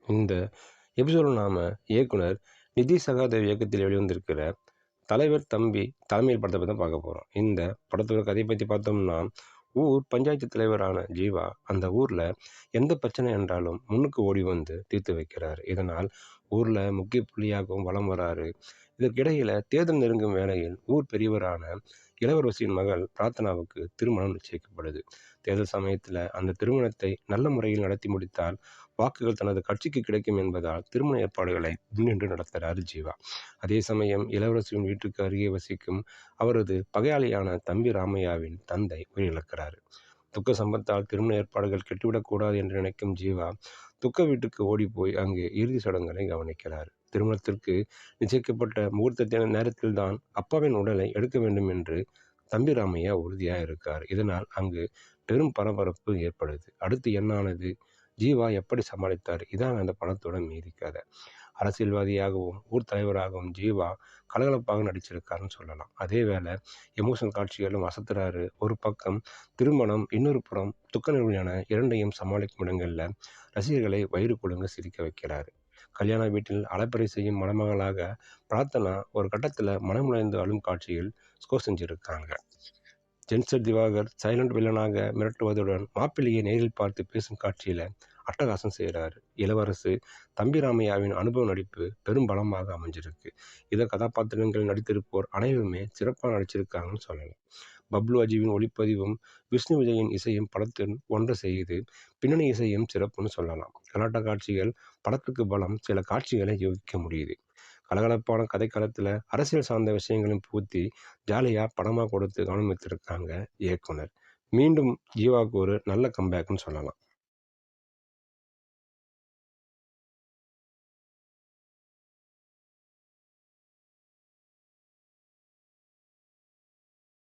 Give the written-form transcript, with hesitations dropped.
இந்த எபிசோடில் நாம் இயக்குனர் நிதி சகாதேவ் இயக்கத்தில் வெளிவந்திருக்கிற தலைவர் தம்பி தலைமையில் படத்தை பற்றி தான் பார்க்க போகிறோம். இந்த படத்தோட கதையை பற்றி பார்த்தோம்னா, ஊர் பஞ்சாயத்து தலைவரான ஜீவா அந்த ஊரில் எந்த பிரச்சனை என்றாலும் முன்னுக்கு ஓடி வந்து தீர்த்து வைக்கிறார். இதனால் ஊரில் முக்கிய புள்ளியாகவும் வலம் வராரு. இதற்கிடையில் தேர்தல் நெருங்கும் வேளையில் ஊர் பெரியவரான இளவரசியின் மகள் பிரார்த்தனாவுக்கு திருமணம் நிச்சயிக்கப்படுது. தேர்தல் சமயத்தில் அந்த திருமணத்தை நல்ல முறையில் நடத்தி முடித்தால் வாக்குகள் தனது கட்சிக்கு கிடைக்கும் என்பதால் திருமண ஏற்பாடுகளை முன்னின்று நடத்துகிறார் ஜீவா. அதே சமயம் இளவரசியின் வீட்டுக்கு அருகே வசிக்கும் அவரது பகையாளியான தம்பி ராமையாவின் தந்தை உயிரிழக்கிறார். துக்க சம்பத்தால் திருமண ஏற்பாடுகள் கெட்டுவிடக்கூடாது என்று நினைக்கும் ஜீவா துக்க வீட்டுக்கு ஓடி போய் அங்கு இறுதி சடங்குகளை கவனிக்கிறார். திருமணத்திற்கு நிச்சயிக்கப்பட்ட முகூர்த்த நேரத்தில்தான் அப்பாவின் உடலை எடுக்க வேண்டும் என்று தம்பி ராமையா உறுதியாக இருக்கார். இதனால் அங்கு பெரும் பரபரப்பு ஏற்படுது. அடுத்து என்னானது, ஜீவா எப்படி சமாளித்தார்? இதான் அந்த படத்தோட மீதி கதை. அரசியல்வாதியாகவும் ஊர் தலைவராகவும் ஜீவா கலகலப்பாக நடிச்சிருக்காருன்னு சொல்லலாம். அதே வேளை எமோஷனல் காட்சிகளும் அசத்துறாரு. ஒரு பக்கம் திருமணம், இன்னொரு புறம் துக்க நிகழ்ச்சியான இரண்டையும் சமாளிக்கும் இடங்களில் ரசிகர்களை வயிறு குலுங்க சிரிக்க வைக்கிறாரு. கல்யாண வீட்டில் அலப்பறை செய்யும் மணமகளாக பிரார்த்தனா ஒரு கட்டத்தில் மனமுழைந்து அழும் காட்சியில் ஸ்கோர் செஞ்சிருக்காங்க. ஜென்சர் திவாகர் சைலண்ட் வில்லனாக மிரட்டுவதுடன் மாப்பிள்ளையை நேரில் பார்த்து பேசும் காட்சியில் அட்டகாசம் செய்கிறாரு. இளவரசு தம்பி ராமையாவின் அனுபவ நடிப்பு பெரும் பலமாக அமைஞ்சிருக்கு. இதை கதாபாத்திரங்கள் நடித்திருப்போர் அனைவருமே சிறப்பாக நடிச்சிருக்காங்கன்னு சொல்லலாம். பப்ளு அஜீவின் ஒளிப்பதிவும் விஷ்ணு விஜயின் இசையும் படத்தின் ஒன்றை செய்து பின்னணி இசையும் சிறப்புன்னு சொல்லலாம். கலாட்ட காட்சிகள் படத்துக்கு பலம், சில காட்சிகளை யோகிக்க முடியுது. கலகலப்பான கதைக்களத்தில் அரசியல் சார்ந்த விஷயங்களையும் பூத்தி ஜாலியாக படமாக கொடுத்து கவனம் வைத்திருக்காங்க இயக்குனர். மீண்டும் ஜீவாவுக்கு ஒரு நல்ல கம்பேக்னு சொல்லலாம்.